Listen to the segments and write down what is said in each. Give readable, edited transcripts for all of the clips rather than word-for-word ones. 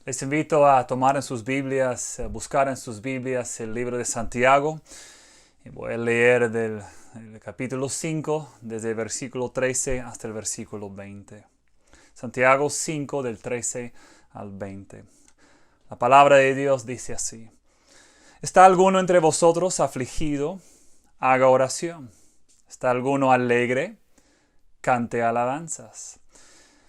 Les invito a tomar en sus Biblias, a buscar en sus Biblias el libro de Santiago. Y voy a leer del capítulo 5, desde el versículo 13 hasta el versículo 20. Santiago 5, del 13 al 20. La palabra de Dios dice así: ¿Está alguno entre vosotros afligido? Haga oración. ¿Está alguno alegre? Cante alabanzas.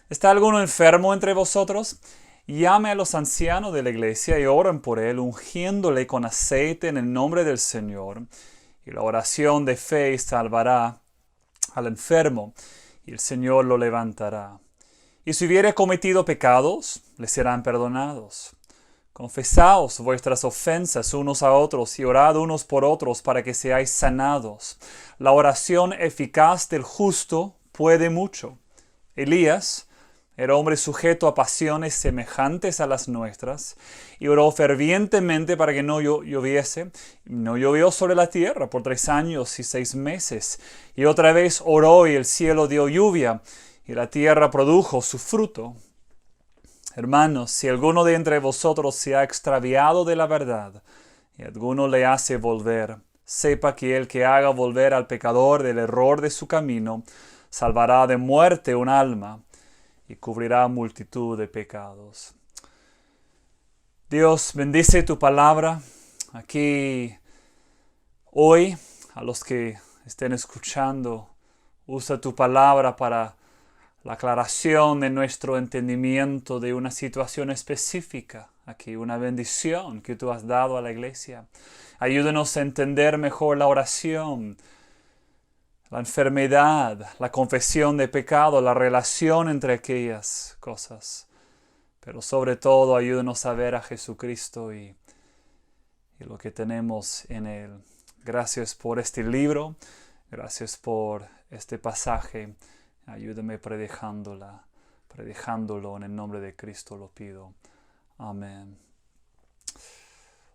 ¿Está alguno enfermo entre vosotros? Llame a los ancianos de la iglesia y oren por él, ungiéndole con aceite en el nombre del Señor. Y la oración de fe salvará al enfermo, y el Señor lo levantará. Y si hubiere cometido pecados, le serán perdonados. Confesaos vuestras ofensas unos a otros y orad unos por otros para que seáis sanados. La oración eficaz del justo puede mucho. Elías era hombre sujeto a pasiones semejantes a las nuestras, y oró fervientemente para que no lloviese. No llovió sobre la tierra por 3 años y 6 meses. Y otra vez oró, y el cielo dio lluvia, y la tierra produjo su fruto. Hermanos, si alguno de entre vosotros se ha extraviado de la verdad, y alguno le hace volver, sepa que el que haga volver al pecador del error de su camino, salvará de muerte un alma, y cubrirá multitud de pecados. Dios, bendice tu palabra aquí hoy. A los que estén escuchando, usa tu palabra para la aclaración de nuestro entendimiento de una situación específica. Aquí una bendición que tú has dado a la iglesia. Ayúdanos a entender mejor la oración, la enfermedad, la confesión de pecado, la relación entre aquellas cosas. Pero sobre todo, ayúdanos a ver a Jesucristo y lo que tenemos en Él. Gracias por este libro. Gracias por este pasaje. Ayúdame predicándolo. En el nombre de Cristo lo pido. Amén.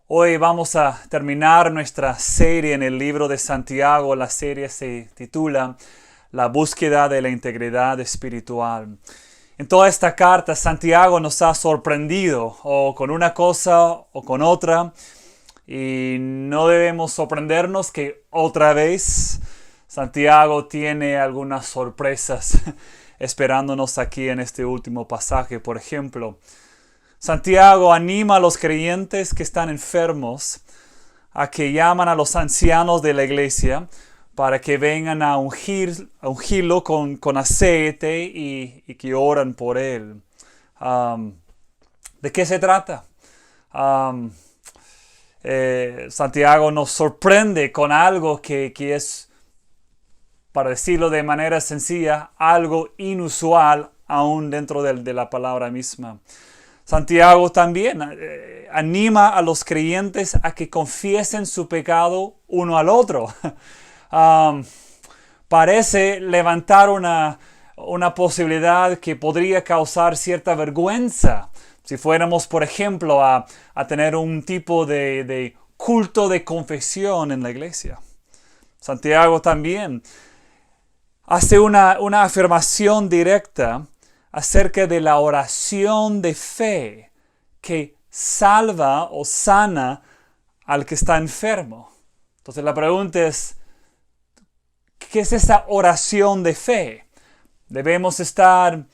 Hoy vamos a terminar nuestra serie en el libro de Santiago. La serie se titula La búsqueda de la integridad espiritual. En toda esta carta, Santiago nos ha sorprendido, o con una cosa o con otra, y no debemos sorprendernos que otra vez Santiago tiene algunas sorpresas esperándonos aquí en este último pasaje. Por ejemplo, Santiago anima a los creyentes que están enfermos a que llaman a los ancianos de la iglesia para que vengan a ungirlo con aceite y que oran por él. ¿De qué se trata? Santiago nos sorprende con algo que es, para decirlo de manera sencilla, algo inusual aún dentro de la palabra misma. Santiago también anima a los creyentes a que confiesen su pecado uno al otro. Parece levantar una posibilidad que podría causar cierta vergüenza si fuéramos, por ejemplo, a tener un tipo de culto de confesión en la iglesia. Santiago también hace una afirmación directa acerca de la oración de fe que salva o sana al que está enfermo. Entonces la pregunta es, ¿qué es esa oración de fe? Debemos estar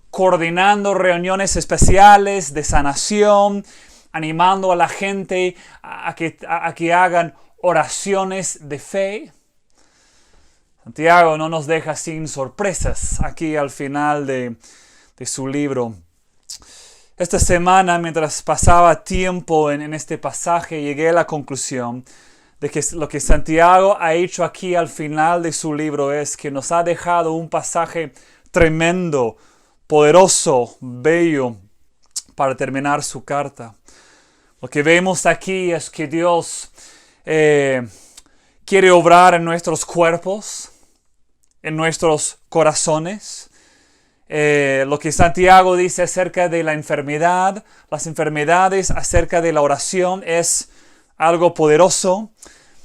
coordinando reuniones especiales de sanación, animando a la gente a que hagan oraciones de fe. Santiago no nos deja sin sorpresas aquí al final de su libro. Esta semana, mientras pasaba tiempo en este pasaje, llegué a la conclusión de que lo que Santiago ha hecho aquí al final de su libro es que nos ha dejado un pasaje tremendo, poderoso, bello, para terminar su carta. Lo que vemos aquí es que Dios quiere obrar en nuestros cuerpos, en nuestros corazones. Lo que Santiago dice acerca de la enfermedad, las enfermedades, acerca de la oración, es algo poderoso.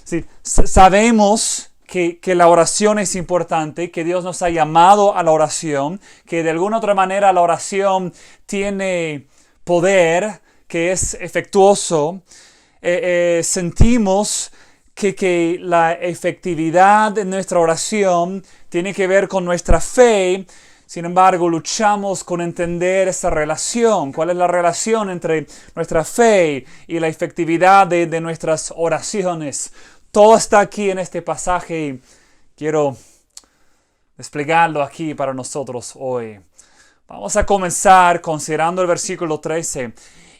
Sí, sabemos que la oración es importante, que Dios nos ha llamado a la oración, que de alguna otra manera la oración tiene poder, que es efectuoso, sentimos que la efectividad de nuestra oración tiene que ver con nuestra fe. Sin embargo, luchamos con entender esa relación. ¿Cuál es la relación entre nuestra fe y la efectividad de nuestras oraciones? Todo está aquí en este pasaje y quiero desplegarlo aquí para nosotros hoy. Vamos a comenzar considerando el versículo 13.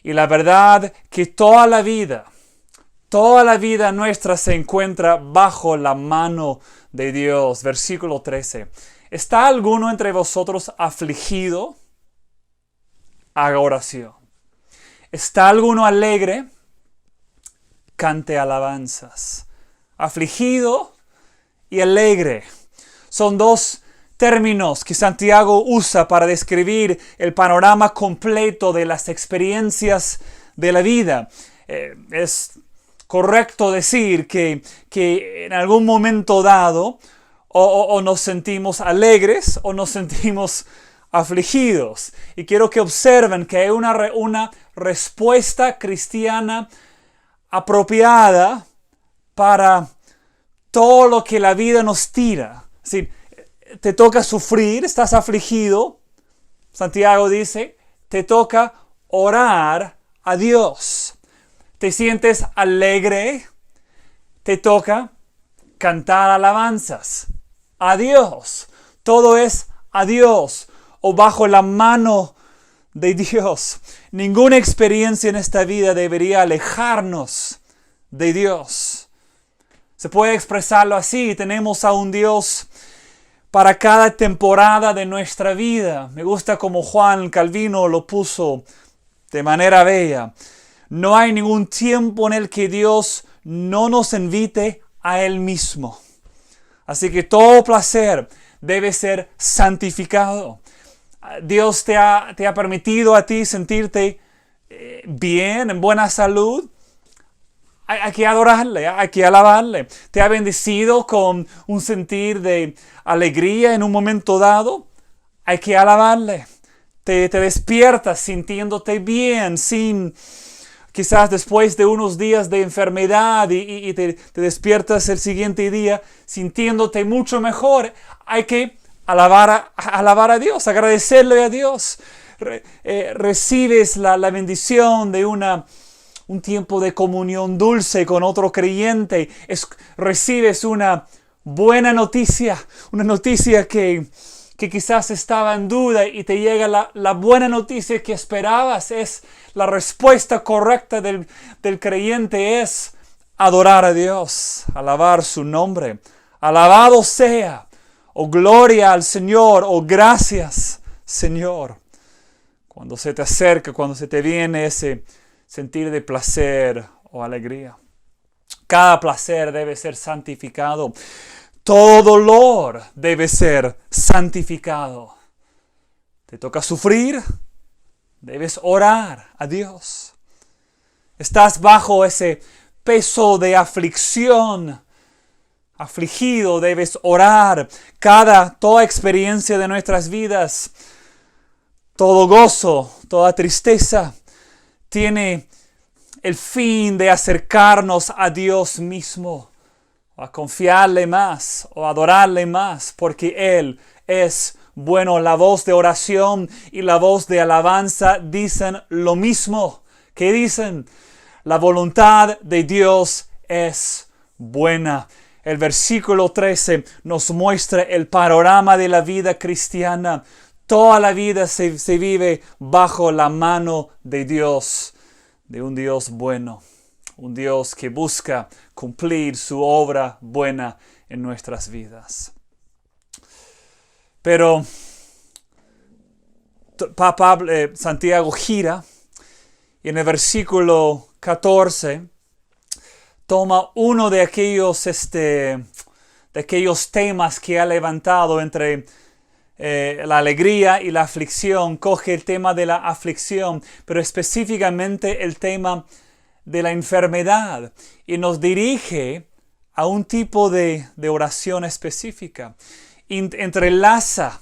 Y la verdad que toda la vida nuestra se encuentra bajo la mano de Dios. Versículo 13. ¿Está alguno entre vosotros afligido? Haga oración. ¿Está alguno alegre? Cante alabanzas. Afligido y alegre son dos términos que Santiago usa para describir el panorama completo de las experiencias de la vida. Es correcto decir que en algún momento dado o nos sentimos alegres o nos sentimos afligidos. Y quiero que observen que hay una respuesta cristiana apropiada para todo lo que la vida nos tira. Es decir, te toca sufrir, estás afligido. Santiago dice, te toca orar a Dios. Te sientes alegre, te toca cantar alabanzas a Dios. Todo es a Dios o bajo la mano de Dios. Ninguna experiencia en esta vida debería alejarnos de Dios. Se puede expresarlo así. Tenemos a un Dios para cada temporada de nuestra vida. Me gusta como Juan Calvino lo puso de manera bella. No hay ningún tiempo en el que Dios no nos invite a Él mismo. Así que todo placer debe ser santificado. Dios te ha permitido a ti sentirte bien, en buena salud. Hay que adorarle, hay que alabarle. Te ha bendecido con un sentir de alegría en un momento dado. Hay que alabarle. Te despiertas sintiéndote bien, quizás después de unos días de enfermedad y te despiertas el siguiente día sintiéndote mucho mejor. Hay que alabar a Dios, agradecerle a Dios. Recibes la bendición de un tiempo de comunión dulce con otro creyente. Recibes una buena noticia, una noticia que quizás estaba en duda y te llega la buena noticia que esperabas. Es la respuesta correcta del creyente, es adorar a Dios, alabar su nombre. Alabado sea, o gloria al Señor, o gracias, Señor. Cuando se te acerca, cuando se te viene ese sentir de placer o alegría. Cada placer debe ser santificado. Todo dolor debe ser santificado. Te toca sufrir, debes orar a Dios. Estás bajo ese peso de aflicción. Afligido, debes orar. Toda experiencia de nuestras vidas, todo gozo, toda tristeza, tiene el fin de acercarnos a Dios mismo, a confiarle más o adorarle más, porque Él es bueno. La voz de oración y la voz de alabanza dicen lo mismo. ¿Qué dicen? La voluntad de Dios es buena. El versículo 13 nos muestra el panorama de la vida cristiana. Toda la vida se vive bajo la mano de Dios, de un Dios bueno, un Dios que busca cumplir su obra buena en nuestras vidas. Pero Santiago gira y en el versículo 14 toma uno de aquellos temas que ha levantado entre la alegría y la aflicción. Coge el tema de la aflicción, pero específicamente el tema de la enfermedad, y nos dirige a un tipo de oración específica. Entrelaza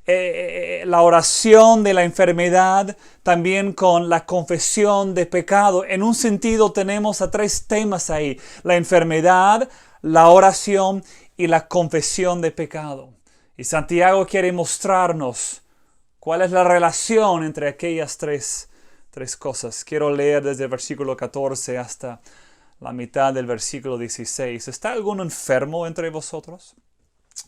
la oración de la enfermedad también con la confesión de pecado. En un sentido tenemos a tres temas ahí: la enfermedad, la oración y la confesión de pecado. Y Santiago quiere mostrarnos cuál es la relación entre aquellas tres cosas. Quiero leer desde el versículo 14 hasta la mitad del versículo 16. ¿Está alguno enfermo entre vosotros?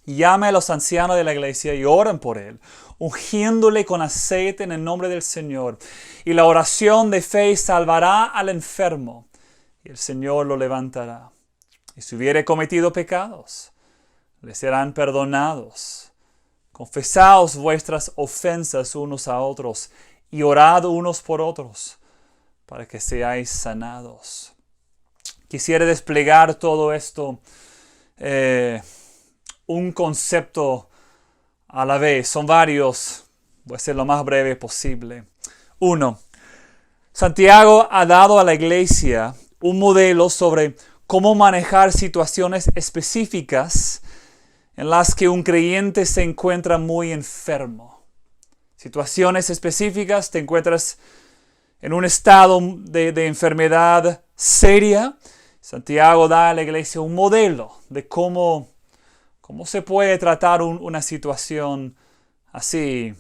Llame a los ancianos de la iglesia y oren por él, ungiéndole con aceite en el nombre del Señor. Y la oración de fe salvará al enfermo, y el Señor lo levantará. Y si hubiere cometido pecados, le serán perdonados. Confesaos vuestras ofensas unos a otros, y orad unos por otros, para que seáis sanados. Quisiera desplegar todo esto, un concepto a la vez. Son varios, voy a ser lo más breve posible. 1. Santiago ha dado a la iglesia un modelo sobre cómo manejar situaciones específicas en las que un creyente se encuentra muy enfermo. Situaciones específicas, te encuentras en un estado de enfermedad seria. Santiago da a la iglesia un modelo de cómo se puede tratar una situación así.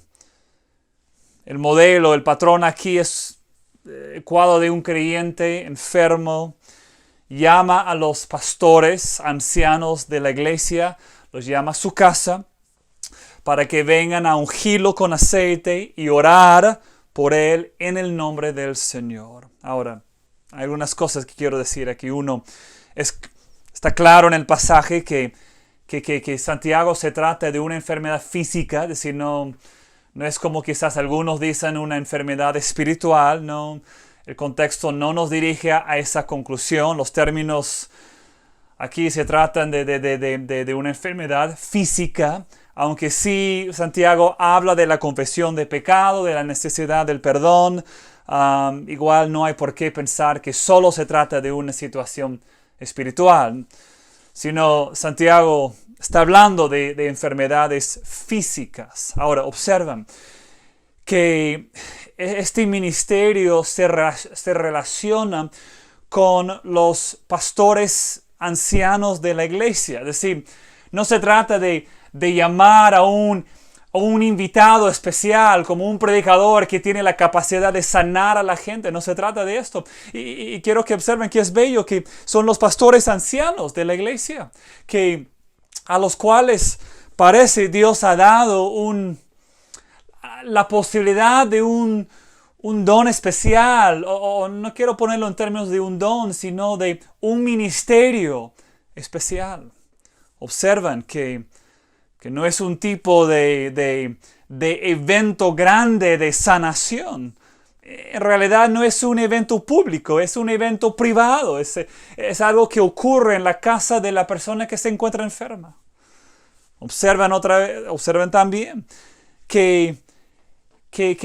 El modelo, el patrón aquí es el cuadro de un creyente enfermo. Llama a los pastores, ancianos de la iglesia, los llama a su casa para que vengan a ungirlo con aceite y orar por él en el nombre del Señor. Ahora, hay algunas cosas que quiero decir aquí. Uno, está claro en el pasaje que Santiago se trata de una enfermedad física, es decir, no es como quizás algunos dicen una enfermedad espiritual, no. El contexto no nos dirige a esa conclusión. Los términos aquí se tratan de una enfermedad física, aunque sí Santiago habla de la confesión de pecado, de la necesidad del perdón. Igual no hay por qué pensar que solo se trata de una situación espiritual, sino Santiago está hablando de enfermedades físicas. Ahora, observan que este ministerio se relaciona con los pastores ancianos de la iglesia. Es decir, no se trata de llamar a un invitado especial como un predicador que tiene la capacidad de sanar a la gente. No se trata de esto. Y quiero que observen que es bello que son los pastores ancianos de la iglesia, a los cuales parece Dios ha dado la posibilidad de un don especial, o no quiero ponerlo en términos de un don, sino de un ministerio especial. Observan que no es un tipo de evento grande de sanación. En realidad no es un evento público, es un evento privado. Es algo que ocurre en la casa de la persona que se encuentra enferma. Observan también que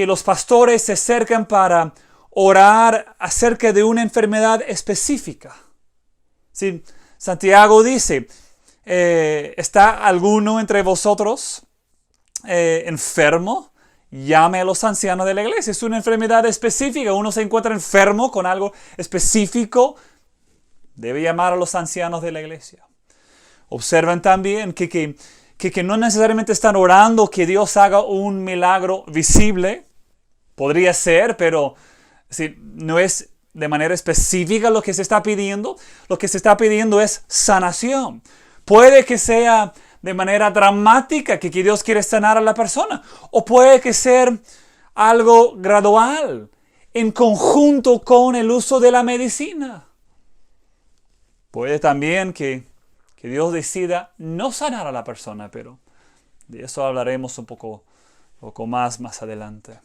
los pastores se acercan para orar acerca de una enfermedad específica. ¿Sí? Santiago dice, ¿está alguno entre vosotros enfermo? Llame a los ancianos de la iglesia. Es una enfermedad específica. Uno se encuentra enfermo con algo específico, debe llamar a los ancianos de la iglesia. Observan también que no necesariamente están orando que Dios haga un milagro visible. Podría ser, pero no es de manera específica lo que se está pidiendo. Lo que se está pidiendo es sanación. Puede que sea de manera dramática que Dios quiere sanar a la persona. O puede que sea algo gradual, en conjunto con el uso de la medicina. Puede también que Dios decida no sanar a la persona, pero de eso hablaremos un poco más adelante.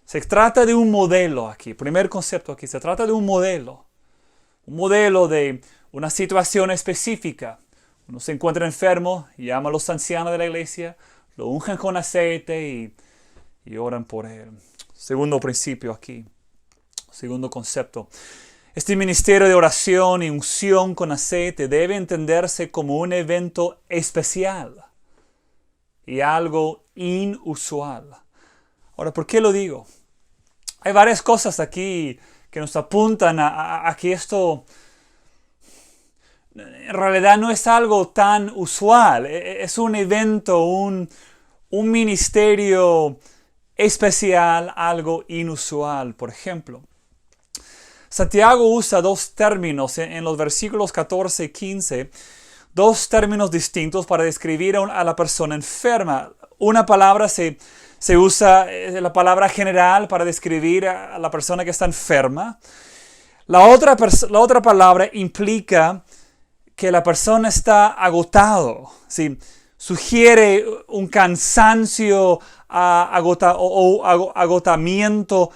Se trata de un modelo aquí. Primer concepto aquí, se trata de un modelo. Un modelo de una situación específica. Uno se encuentra enfermo, llama a los ancianos de la iglesia, lo ungen con aceite y oran por él. Segundo principio aquí. Segundo concepto. Este ministerio de oración y unción con aceite debe entenderse como un evento especial y algo inusual. Ahora, ¿por qué lo digo? Hay varias cosas aquí que nos apuntan a que esto en realidad no es algo tan usual. Es un evento, un ministerio especial, algo inusual. Por ejemplo, Santiago usa dos términos en los versículos 14 y 15, dos términos distintos para describir a la persona enferma. Una palabra se usa, la palabra general, para describir a la persona que está enferma. La otra palabra implica que la persona está agotado, ¿sí? Sugiere un cansancio o agotamiento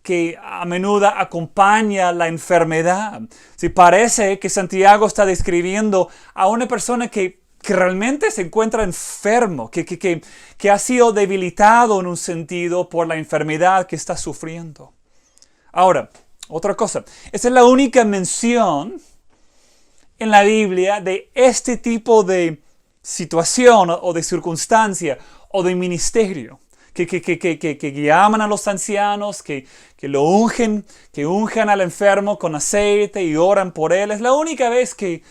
que a menudo acompaña la enfermedad. ¿Sí? Parece que Santiago está describiendo a una persona que realmente se encuentra enfermo, que ha sido debilitado en un sentido por la enfermedad que está sufriendo. Ahora, otra cosa, esa es la única mención en la Biblia de este tipo de situación o de circunstancia o de ministerio. Que llaman a los ancianos, que lo ungen, que unjan al enfermo con aceite y oran por él. Es la única vez que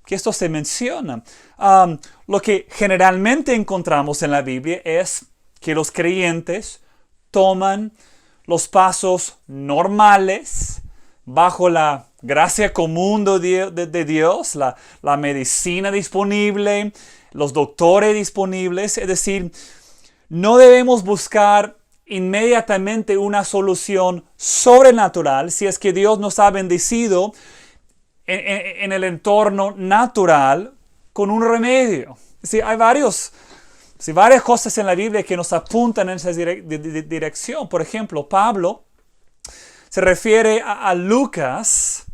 esto se menciona. Lo que generalmente encontramos en la Biblia es que los creyentes toman los pasos normales bajo la gracia común de Dios, la medicina disponible, los doctores disponibles. Es decir, no debemos buscar inmediatamente una solución sobrenatural si es que Dios nos ha bendecido en el entorno natural con un remedio. Sí, hay varias cosas en la Biblia que nos apuntan en esa dirección. Por ejemplo, Pablo se refiere a Lucas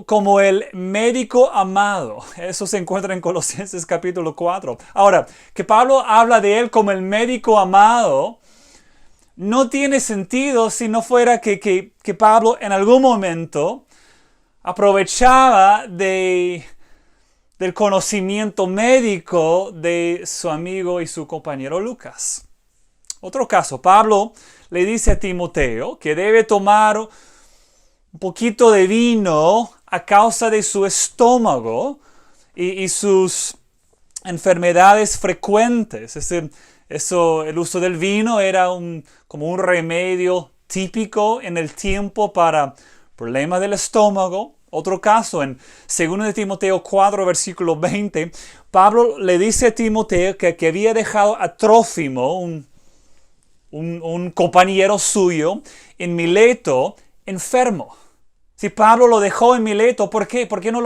como el médico amado. Eso se encuentra en Colosenses capítulo 4. Ahora, que Pablo habla de él como el médico amado no tiene sentido si no fuera que Pablo en algún momento aprovechaba del conocimiento médico de su amigo y su compañero Lucas. Otro caso, Pablo le dice a Timoteo que debe tomar un poquito de vino a causa de su estómago y sus enfermedades frecuentes. Es decir, el uso del vino era como un remedio típico en el tiempo para problemas del estómago. Otro caso, en 2 de Timoteo 4, versículo 20, Pablo le dice a Timoteo que había dejado a Trófimo, un compañero suyo, en Mileto, enfermo. Si Pablo lo dejó en Mileto, ¿por qué? ¿Por qué no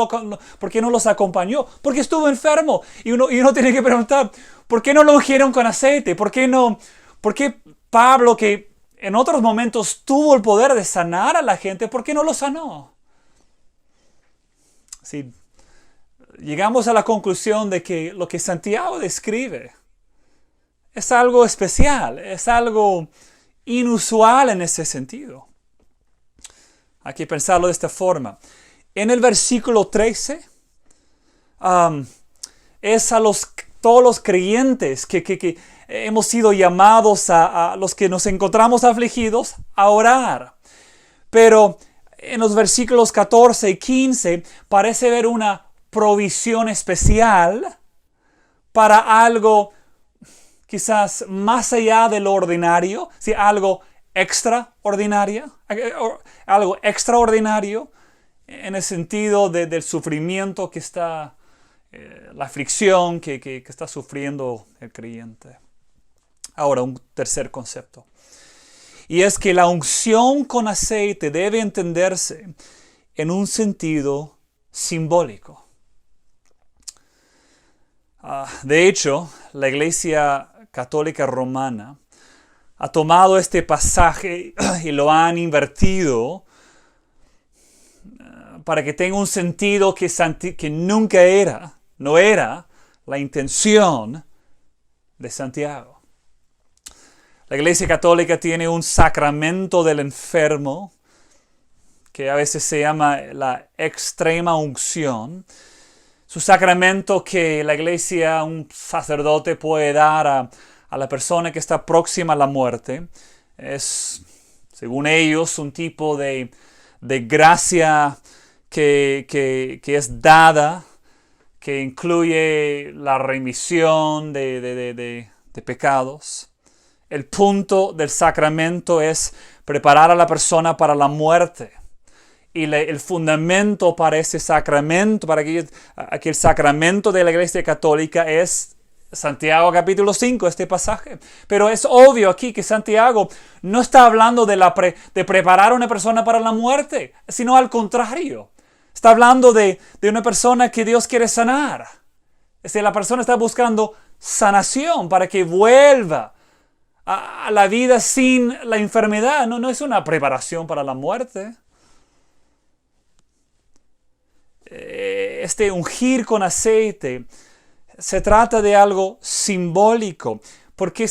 los acompañó? Porque estuvo enfermo. Y uno tiene que preguntar, ¿por qué no lo ungieron con aceite? ¿Por qué Pablo, que en otros momentos tuvo el poder de sanar a la gente, por qué no lo sanó? Sí, llegamos a la conclusión de que lo que Santiago describe es algo especial, es algo inusual en ese sentido. Hay que pensarlo de esta forma. En el versículo 13, es a todos los creyentes que hemos sido llamados a los que nos encontramos afligidos a orar. Pero en los versículos 14 y 15 parece haber una provisión especial para algo quizás más allá de lo ordinario, ¿sí? Algo extraordinario en el sentido del sufrimiento que está, la aflicción que está sufriendo el creyente. Ahora, un tercer concepto. Y es que la unción con aceite debe entenderse en un sentido simbólico. De hecho, la Iglesia Católica Romana ha tomado este pasaje y lo han invertido para que tenga un sentido que nunca no era la intención de Santiago. La Iglesia Católica tiene un sacramento del enfermo que a veces se llama la extrema unción. su sacramento que la iglesia, un sacerdote puede dar a la persona que está próxima a la muerte. Es, según ellos, un tipo de gracia que es dada, que incluye la remisión de pecados. El punto del sacramento es preparar a la persona para la muerte. Y el fundamento para ese sacramento, para aquel sacramento de la Iglesia Católica es Santiago capítulo 5, este pasaje. Pero es obvio aquí que Santiago no está hablando de preparar a una persona para la muerte, sino al contrario. Está hablando de una persona que Dios quiere sanar. Es decir, la persona está buscando sanación para que vuelva a la vida sin la enfermedad. No es una preparación para la muerte. Este ungir con aceite se trata de algo simbólico. Porque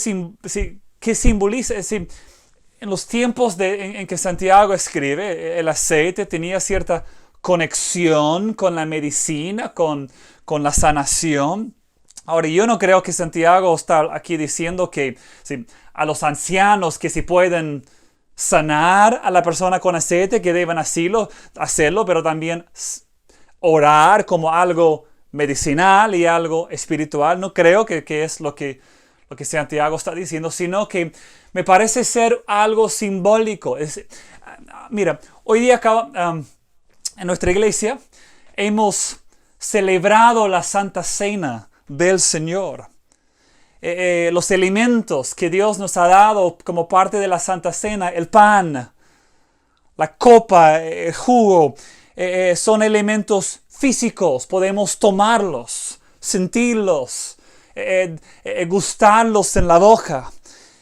¿qué simboliza? En los tiempos en que Santiago escribe, el aceite tenía cierta conexión con la medicina, con la sanación. Ahora, yo no creo que Santiago está aquí diciendo que a los ancianos que se pueden sanar a la persona con aceite, que deben hacerlo, pero también orar como algo medicinal y algo espiritual. No creo que es lo que Santiago está diciendo, sino que me parece ser algo simbólico. Mira, hoy día en nuestra iglesia hemos celebrado la Santa Cena del Señor. Los alimentos que Dios nos ha dado como parte de la Santa Cena, el pan, la copa, el jugo, son elementos físicos. Podemos tomarlos, sentirlos, gustarlos en la boca.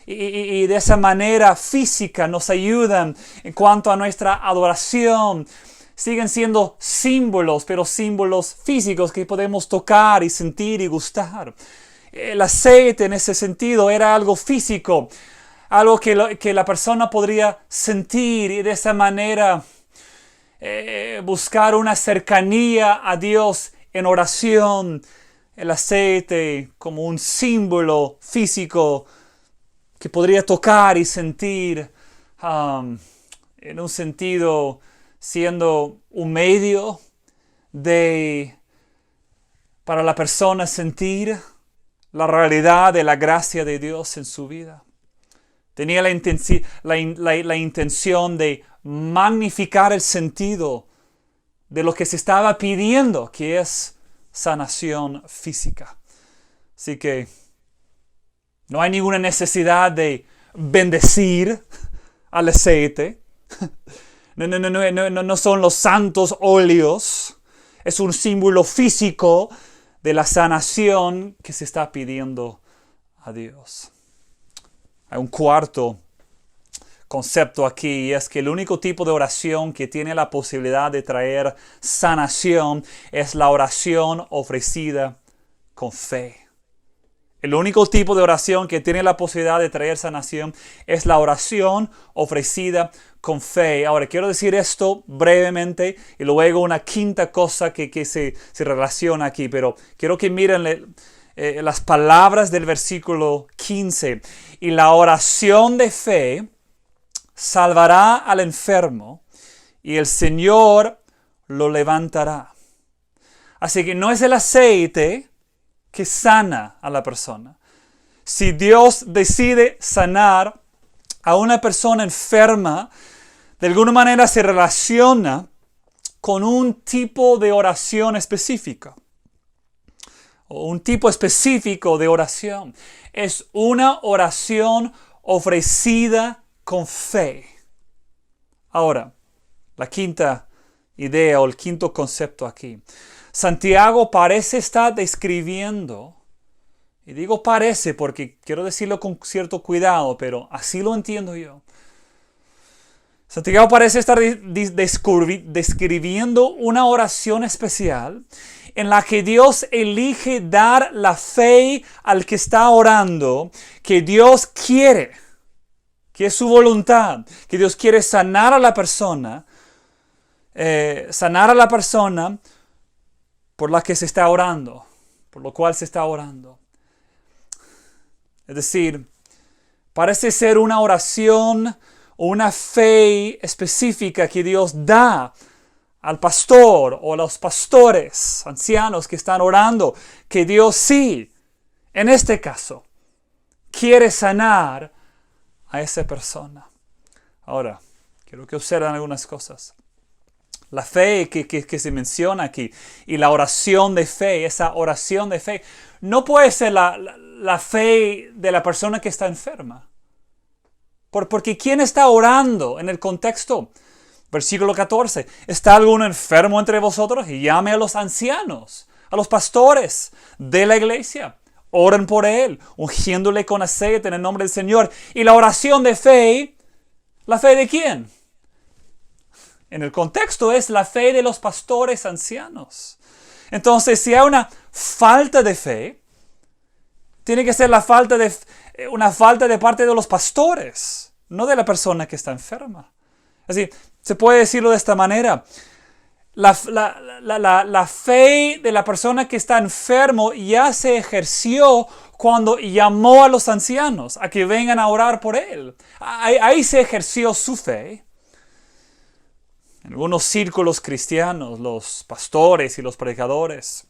Y de esa manera física nos ayudan en cuanto a nuestra adoración. Siguen siendo símbolos, pero símbolos físicos que podemos tocar y sentir y gustar. El aceite en ese sentido era algo físico, algo que la persona podría sentir y de esa manera buscar una cercanía a Dios en oración. El aceite como un símbolo físico que podría tocar y sentir, en un sentido siendo un medio para la persona sentir la realidad de la gracia de Dios en su vida. Tenía la intención de magnificar el sentido de lo que se estaba pidiendo, que es sanación física. Así que no hay ninguna necesidad de bendecir al aceite. No son los santos óleos. Es un símbolo físico de la sanación que se está pidiendo a Dios. Hay un cuarto concepto aquí, y es que el único tipo de oración que tiene la posibilidad de traer sanación es la oración ofrecida con fe. El único tipo de oración que tiene la posibilidad de traer sanación es la oración ofrecida con fe. Ahora, quiero decir esto brevemente y luego una quinta cosa que se relaciona aquí. Pero quiero que miren las palabras del versículo 15. Y la oración de fe salvará al enfermo y el Señor lo levantará. Así que no es el aceite que sana a la persona. Si Dios decide sanar a una persona enferma, de alguna manera se relaciona con un tipo de oración específica. O un tipo específico de oración. Es una oración ofrecida con fe. Ahora, la quinta idea o el quinto concepto aquí. Santiago parece estar describiendo, y digo parece porque quiero decirlo con cierto cuidado, pero así lo entiendo yo. Santiago parece estar describiendo una oración especial en la que Dios elige dar la fe al que está orando, que Dios quiere, que es su voluntad, que Dios quiere sanar a la persona por la que se está orando, por lo cual se está orando. Es decir, parece ser una oración o una fe específica que Dios da al pastor o a los pastores ancianos que están orando, que Dios sí, en este caso, quiere sanar a esa persona. Ahora, quiero que observen algunas cosas. La fe que se menciona aquí y la oración de fe, esa oración de fe, no puede ser la fe de la persona que está enferma. Porque ¿quién está orando en el contexto? Versículo 14. ¿Está alguno enfermo entre vosotros? Y llame a los ancianos, a los pastores de la iglesia. Oren por él, ungiéndole con aceite en el nombre del Señor. Y la oración de fe, ¿la fe de quién? En el contexto es la fe de los pastores ancianos. Entonces, si hay una falta de fe, tiene que ser una falta de parte de los pastores, no de la persona que está enferma. Así, se puede decirlo de esta manera. La fe de la persona que está enfermo ya se ejerció cuando llamó a los ancianos a que vengan a orar por él. Ahí se ejerció su fe. En algunos círculos cristianos, los pastores y los predicadores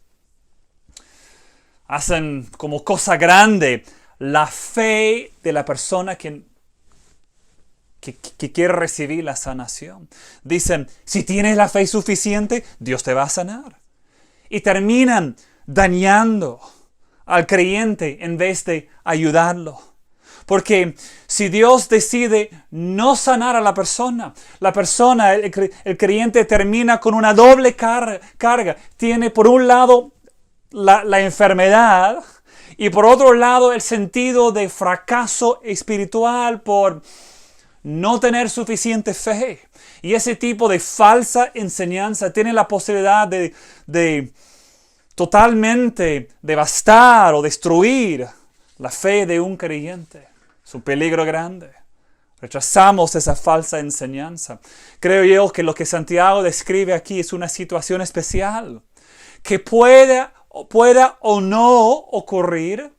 hacen como cosa grande la fe de la persona que quiere recibir la sanación. Dicen, si tienes la fe suficiente, Dios te va a sanar. Y terminan dañando al creyente en vez de ayudarlo. Porque si Dios decide no sanar a la persona, el creyente termina con una doble carga. Tiene por un lado la enfermedad y por otro lado el sentido de fracaso espiritual por no tener suficiente fe. Y ese tipo de falsa enseñanza tiene la posibilidad de totalmente devastar o destruir la fe de un creyente. Es un peligro grande. Rechazamos esa falsa enseñanza. Creo yo que lo que Santiago describe aquí es una situación especial que pueda o no ocurrir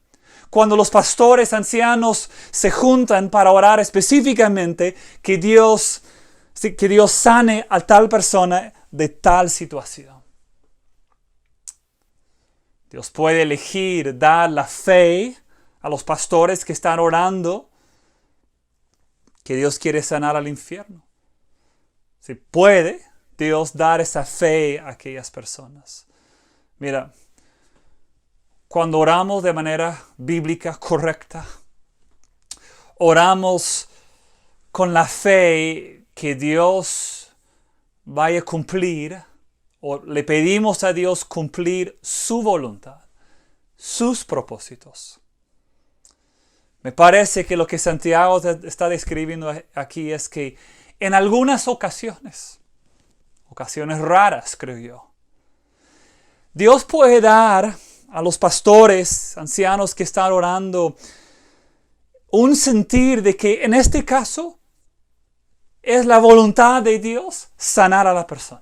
cuando los pastores ancianos se juntan para orar específicamente que Dios sane a tal persona de tal situación. Dios puede elegir dar la fe a los pastores que están orando que Dios quiere sanar al infierno. Si puede Dios dar esa fe a aquellas personas. Mira, cuando oramos de manera bíblica correcta, oramos con la fe que Dios vaya a cumplir, o le pedimos a Dios cumplir su voluntad, sus propósitos. Me parece que lo que Santiago está describiendo aquí es que en algunas ocasiones raras creo yo, Dios puede dar a los pastores, ancianos que están orando, un sentir de que en este caso es la voluntad de Dios sanar a la persona.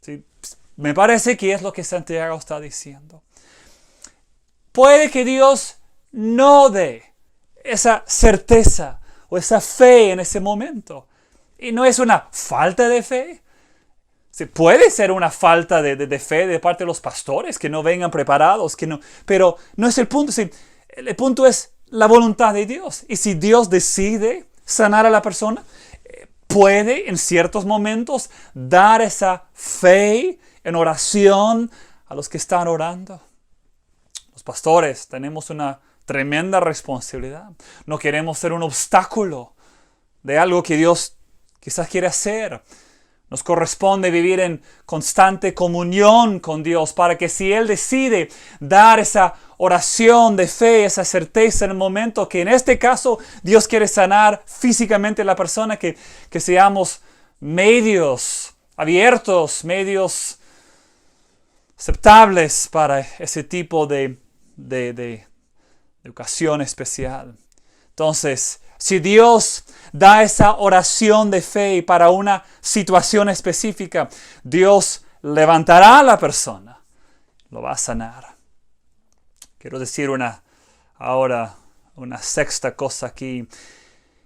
¿Sí? Me parece que es lo que Santiago está diciendo. Puede que Dios no dé esa certeza o esa fe en ese momento. Y no es una falta de fe. Sí, puede ser una falta de fe de parte de los pastores que no vengan preparados, pero no es el punto. Sí, el punto es la voluntad de Dios. Y si Dios decide sanar a la persona, puede en ciertos momentos dar esa fe en oración a los que están orando. Los pastores tenemos una tremenda responsabilidad. No queremos ser un obstáculo de algo que Dios quizás quiere hacer. Nos corresponde vivir en constante comunión con Dios para que si Él decide dar esa oración de fe, esa certeza en el momento que en este caso Dios quiere sanar físicamente a la persona, que seamos medios abiertos, medios aceptables para ese tipo de ocasión especial. Entonces, si Dios da esa oración de fe para una situación específica, Dios levantará a la persona, lo va a sanar. Quiero decir ahora una sexta cosa aquí,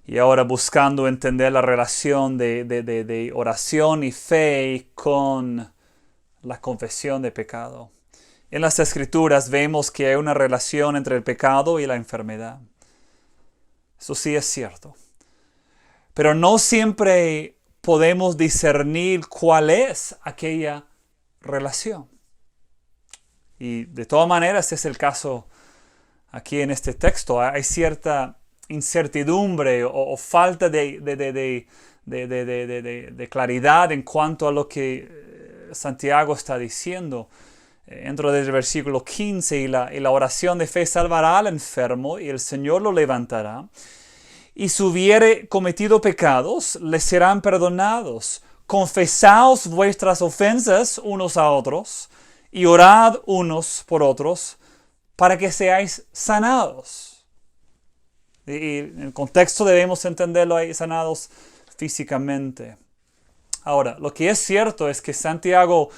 y ahora buscando entender la relación de oración y fe con la confesión de pecado. En las Escrituras vemos que hay una relación entre el pecado y la enfermedad. Eso sí es cierto. Pero no siempre podemos discernir cuál es aquella relación. Y de todas maneras es el caso aquí en este texto. Hay cierta incertidumbre o falta de claridad en cuanto a lo que Santiago está diciendo. Dentro del versículo 15, y la oración de fe salvará al enfermo, y el Señor lo levantará. Y si hubiere cometido pecados, les serán perdonados. Confesaos vuestras ofensas unos a otros, y orad unos por otros, para que seáis sanados. Y en el contexto debemos entenderlo ahí, sanados físicamente. Ahora, lo que es cierto es que Santiago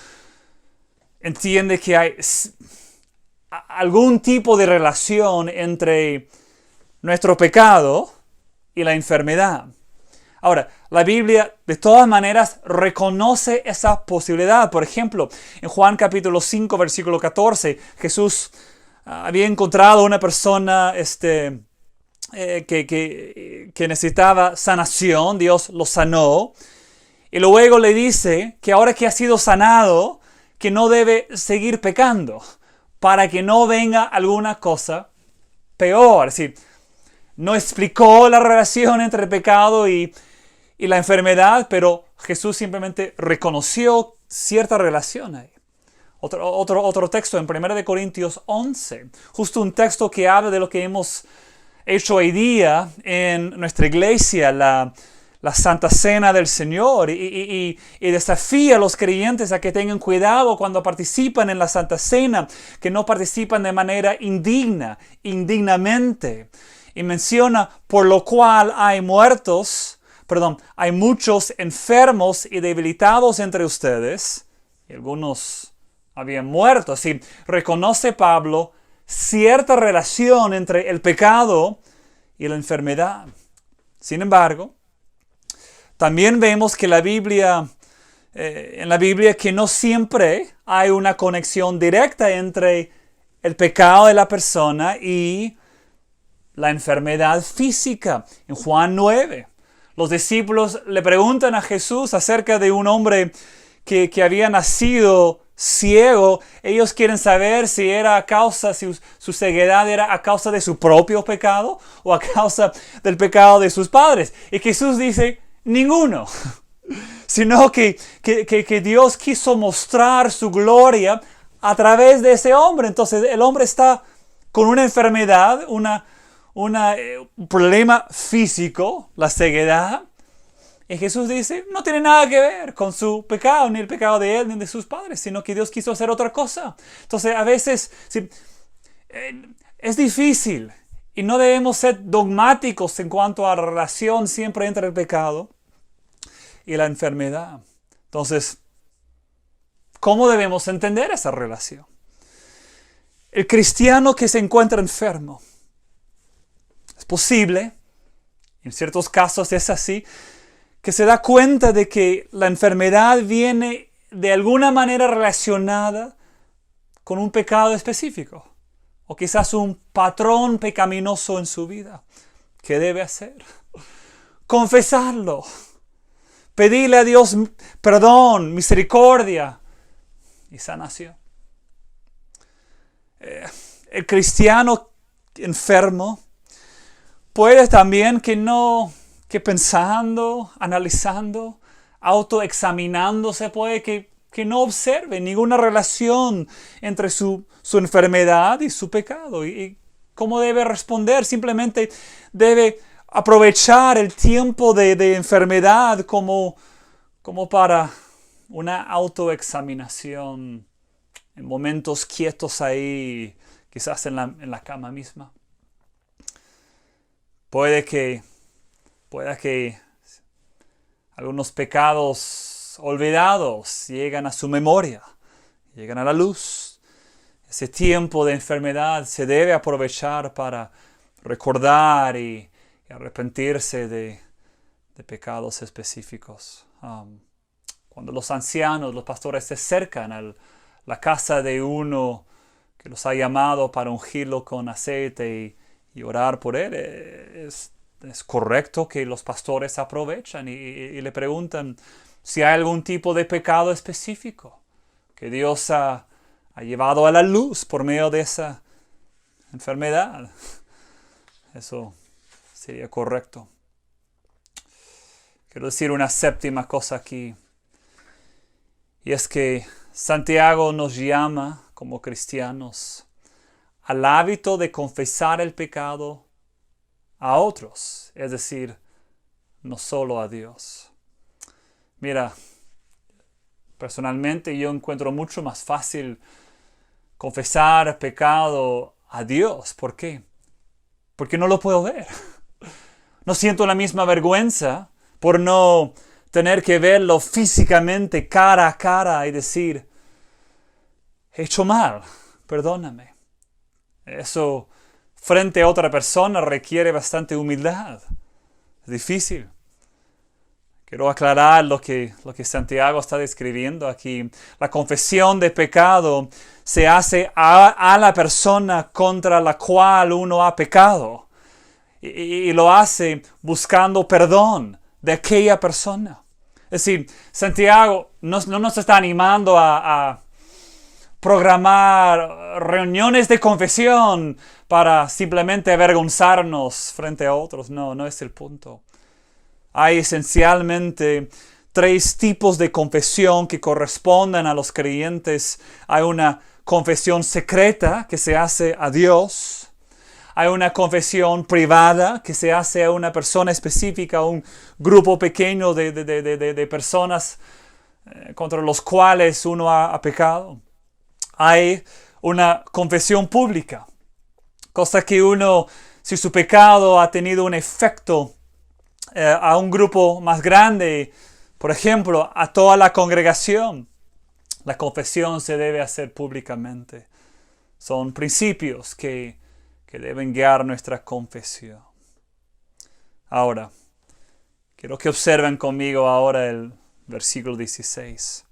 entiende que hay algún tipo de relación entre nuestro pecado y la enfermedad. Ahora, la Biblia de todas maneras reconoce esa posibilidad. Por ejemplo, en Juan capítulo 5, versículo 14, Jesús había encontrado a una persona que necesitaba sanación. Dios lo sanó. Y luego le dice que ahora que ha sido sanado, que no debe seguir pecando para que no venga alguna cosa peor. Es decir, no explicó la relación entre el pecado y la enfermedad, pero Jesús simplemente reconoció cierta relación ahí. Otro texto en 1 Corintios 11, justo un texto que habla de lo que hemos hecho hoy día en nuestra iglesia, la Santa Cena del Señor, y desafía a los creyentes a que tengan cuidado cuando participan en la Santa Cena, que no participan de manera indignamente. Y menciona, por lo cual hay muchos enfermos y debilitados entre ustedes, y algunos habían muerto. Así reconoce Pablo cierta relación entre el pecado y la enfermedad. Sin embargo, también vemos que en la Biblia que no siempre hay una conexión directa entre el pecado de la persona y la enfermedad física. En Juan 9, los discípulos le preguntan a Jesús acerca de un hombre que había nacido ciego. Ellos quieren saber si su ceguedad era a causa de su propio pecado o a causa del pecado de sus padres. Y Jesús dice, ninguno, sino que Dios quiso mostrar su gloria a través de ese hombre. Entonces el hombre está con una enfermedad, un problema físico, la ceguedad, y Jesús dice, no tiene nada que ver con su pecado, ni el pecado de él, ni de sus padres, sino que Dios quiso hacer otra cosa. Entonces a veces es difícil, y no debemos ser dogmáticos en cuanto a la relación siempre entre el pecado y la enfermedad. Entonces, ¿cómo debemos entender esa relación? El cristiano que se encuentra enfermo, es posible, en ciertos casos es así, que se da cuenta de que la enfermedad viene de alguna manera relacionada con un pecado específico, o quizás un patrón pecaminoso en su vida. ¿Qué debe hacer? Confesarlo. Pedirle a Dios perdón, misericordia y sanación. El cristiano enfermo puede también que pensando, analizando, autoexaminándose, puede que no observe ninguna relación entre su enfermedad y su pecado. ¿Y cómo debe responder? Simplemente debe aprovechar el tiempo de enfermedad como para una autoexaminación en momentos quietos ahí, quizás en la cama misma. Pueda que algunos pecados olvidados llegan a su memoria, llegan a la luz. Ese tiempo de enfermedad se debe aprovechar para recordar y arrepentirse de pecados específicos. Cuando los ancianos, los pastores se acercan a la casa de uno que los ha llamado para ungirlo con aceite y orar por él, es correcto que los pastores aprovechan y le preguntan si hay algún tipo de pecado específico que Dios ha llevado a la luz por medio de esa enfermedad. Eso sería correcto. Quiero decir una séptima cosa aquí. Y es que Santiago nos llama como cristianos al hábito de confesar el pecado a otros, es decir, no solo a Dios. Mira, personalmente yo encuentro mucho más fácil confesar pecado a Dios. ¿Por qué? Porque no lo puedo ver. No siento la misma vergüenza por no tener que verlo físicamente cara a cara y decir, he hecho mal, perdóname. Eso frente a otra persona requiere bastante humildad. Es difícil. Quiero aclarar lo que Santiago está describiendo aquí. La confesión de pecado se hace a la persona contra la cual uno ha pecado. Y lo hace buscando perdón de aquella persona. Es decir, Santiago no nos está animando a programar reuniones de confesión para simplemente avergonzarnos frente a otros. No es el punto. Hay esencialmente 3 tipos de confesión que corresponden a los creyentes. Hay una confesión secreta que se hace a Dios. Hay una confesión privada que se hace a una persona específica, a un grupo pequeño de personas contra los cuales uno ha pecado. Hay una confesión pública, cosa que uno, si su pecado ha tenido un efecto a un grupo más grande, por ejemplo, a toda la congregación, la confesión se debe hacer públicamente. Son principios que deben guiar nuestra confesión. Ahora, quiero que observen conmigo ahora el versículo 16.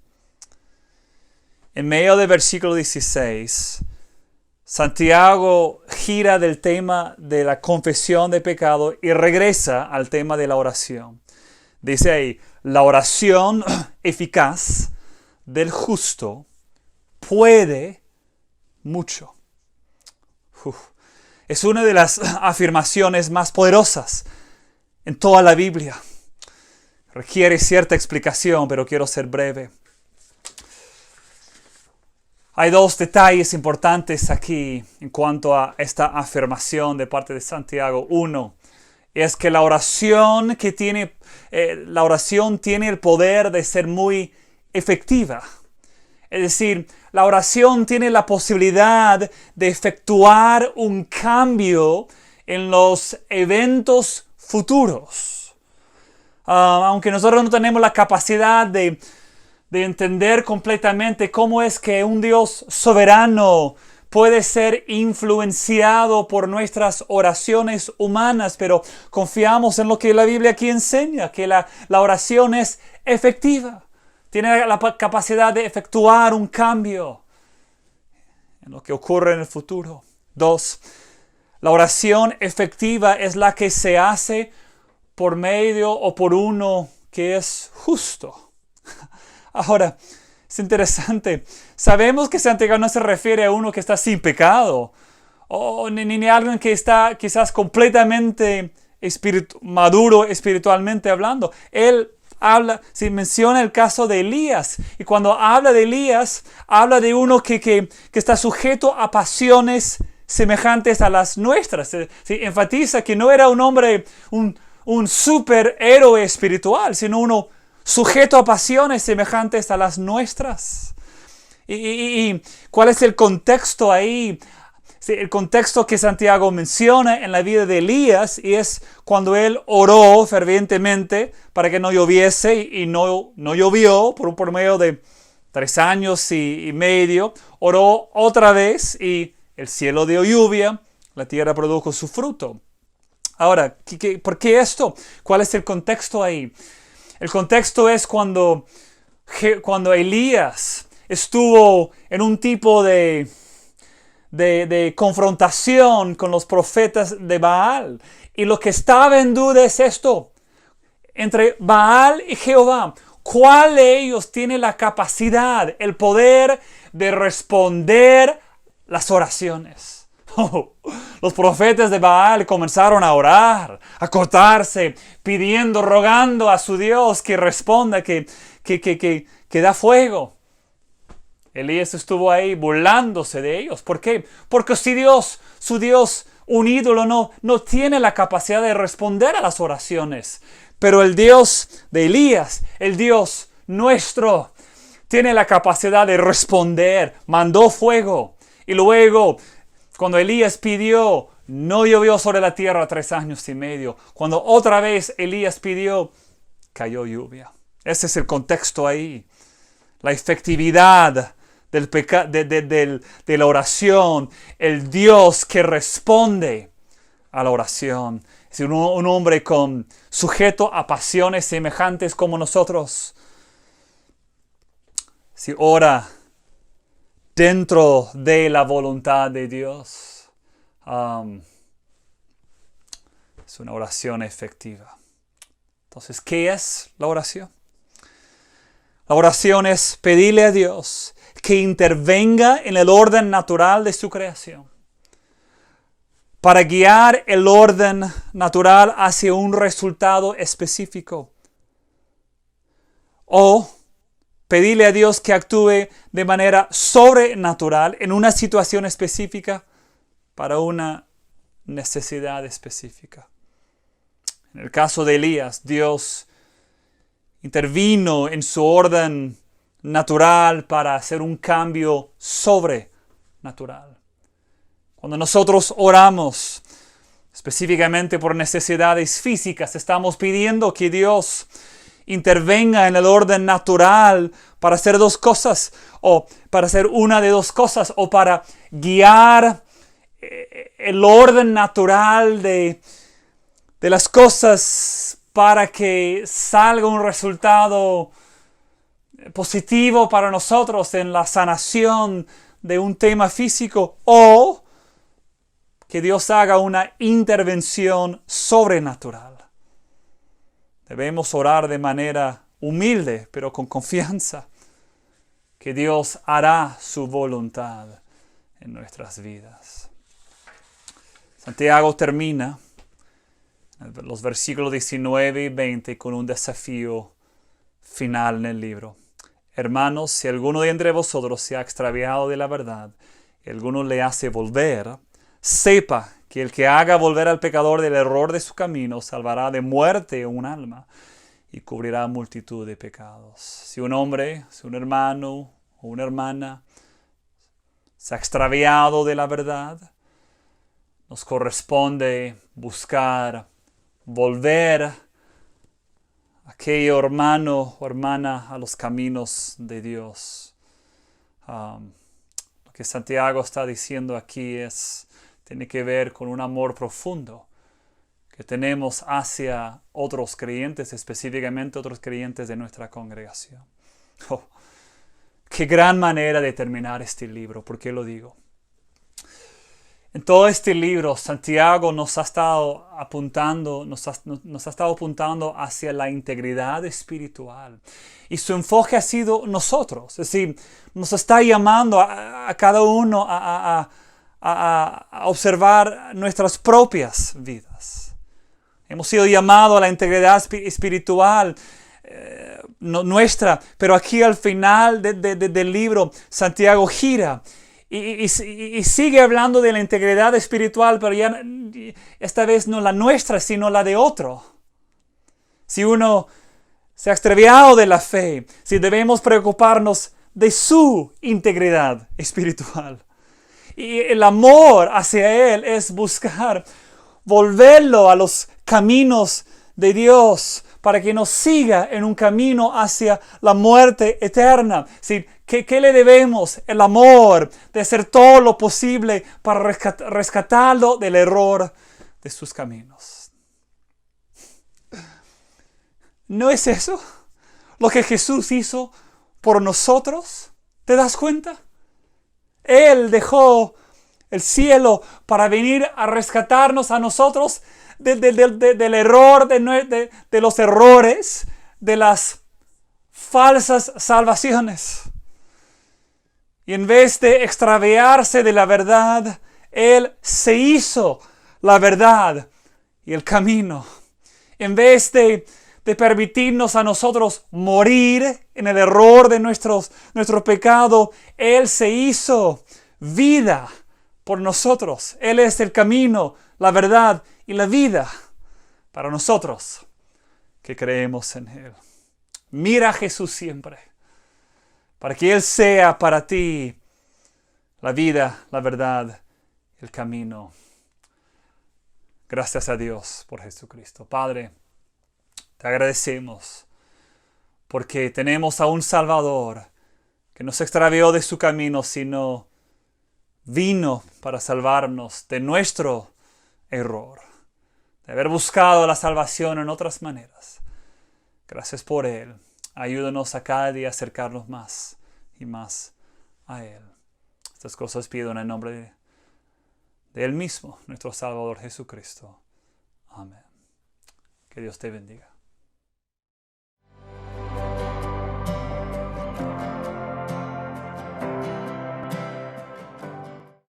En medio del versículo 16, Santiago gira del tema de la confesión de pecado y regresa al tema de la oración. Dice ahí, la oración eficaz del justo puede mucho. Es una de las afirmaciones más poderosas en toda la Biblia. Requiere cierta explicación, pero quiero ser breve. Hay 2 detalles importantes aquí en cuanto a esta afirmación de parte de Santiago. Uno es que la oración tiene el poder de ser muy efectiva. Es decir, la oración tiene la posibilidad de efectuar un cambio en los eventos futuros. Aunque nosotros no tenemos la capacidad de entender completamente cómo es que un Dios soberano puede ser influenciado por nuestras oraciones humanas, pero confiamos en lo que la Biblia aquí enseña, que la oración es efectiva. Tiene la capacidad de efectuar un cambio en lo que ocurre en el futuro. 2. La oración efectiva es la que se hace por medio o por uno que es justo. Ahora, es interesante. Sabemos que Santiago no se refiere a uno que está sin pecado, ni a alguien que está quizás completamente maduro espiritualmente hablando. Él menciona el caso de Elías. Y cuando habla de Elías, habla de uno que está sujeto a pasiones semejantes a las nuestras. Enfatiza que no era un hombre, un superhéroe espiritual, sino uno sujeto a pasiones semejantes a las nuestras. ¿Y cuál es el contexto ahí? Sí, el contexto que Santiago menciona en la vida de Elías es cuando él oró fervientemente para que no lloviese y no llovió por medio de 3 años y medio. Oró otra vez y el cielo dio lluvia, la tierra produjo su fruto. Ahora, ¿por qué esto? ¿Cuál es el contexto ahí? El contexto es cuando Elías estuvo en un tipo de confrontación con los profetas de Baal. Y lo que estaba en duda es esto: entre Baal y Jehová, ¿cuál de ellos tiene la capacidad, el poder de responder las oraciones? Los profetas de Baal comenzaron a orar, a cortarse, pidiendo, rogando a su Dios que responda, que da fuego. Elías estuvo ahí burlándose de ellos. ¿Por qué? Porque su Dios, un ídolo, no tiene la capacidad de responder a las oraciones. Pero el Dios de Elías, el Dios nuestro, tiene la capacidad de responder. Mandó fuego. Y luego, cuando Elías pidió, no llovió sobre la tierra 3 años y medio. Cuando otra vez Elías pidió, cayó lluvia. Ese es el contexto ahí. La efectividad de la oración, el Dios que responde a la oración. Es decir, un hombre sujeto a pasiones semejantes como nosotros. Si ora dentro de la voluntad de Dios, es una oración efectiva. Entonces, ¿qué es la oración? La oración es pedirle a Dios que intervenga en el orden natural de su creación, para guiar el orden natural hacia un resultado específico. O pedirle a Dios que actúe de manera sobrenatural en una situación específica para una necesidad específica. En el caso de Elías, Dios intervino en su orden natural para hacer un cambio sobrenatural. Cuando nosotros oramos específicamente por necesidades físicas, estamos pidiendo que Dios intervenga en el orden natural para hacer 2 cosas, o para hacer una de 2 cosas, o para guiar el orden natural de las cosas para que salga un resultado positivo para nosotros en la sanación de un tema físico, o que Dios haga una intervención sobrenatural. Debemos orar de manera humilde, pero con confianza, que Dios hará su voluntad en nuestras vidas. Santiago termina los versículos 19 y 20 con un desafío final en el libro. Hermanos, si alguno de entre vosotros se ha extraviado de la verdad y alguno le hace volver, sepa que el que haga volver al pecador del error de su camino salvará de muerte un alma y cubrirá multitud de pecados. Si un hombre, si un hermano o una hermana se ha extraviado de la verdad, nos corresponde buscar volver aquello hermano o hermana a los caminos de Dios. Lo que Santiago está diciendo aquí tiene que ver con un amor profundo que tenemos hacia otros creyentes, específicamente otros creyentes de nuestra congregación. Oh, qué gran manera de terminar este libro. ¿Por qué lo digo? En todo este libro, Santiago nos ha estado apuntando hacia la integridad espiritual. Y su enfoque ha sido nosotros. Es decir, nos está llamando a cada uno a observar nuestras propias vidas. Hemos sido llamados a la integridad espiritual nuestra, pero aquí al final del libro, Santiago gira y sigue hablando de la integridad espiritual, pero ya esta vez no la nuestra, sino la de otro. Si uno se ha extraviado de la fe, si debemos preocuparnos de su integridad espiritual. Y el amor hacia Él es buscar volverlo a los caminos de Dios para que nos siga en un camino hacia la muerte eterna. ¿Sí? ¿Qué le debemos? El amor de hacer todo lo posible para rescatarlo del error de sus caminos. ¿No es eso lo que Jesús hizo por nosotros? ¿Te das cuenta? Él dejó el cielo para venir a rescatarnos a nosotros del error, de los errores, de las falsas salvaciones. Y en vez de extraviarse de la verdad, Él se hizo la verdad y el camino. En vez de permitirnos a nosotros morir en el error de nuestro pecado, Él se hizo vida por nosotros. Él es el camino, la verdad y la vida para nosotros que creemos en Él. Mira a Jesús siempre, para que Él sea para ti la vida, la verdad, el camino. Gracias a Dios por Jesucristo. Padre, te agradecemos porque tenemos a un Salvador que no se extravió de su camino, sino vino para salvarnos de nuestro error, de haber buscado la salvación en otras maneras. Gracias por Él. Ayúdanos a cada día a acercarnos más y más a Él. Estas cosas pido en el nombre de Él mismo, nuestro Salvador Jesucristo. Amén. Que Dios te bendiga.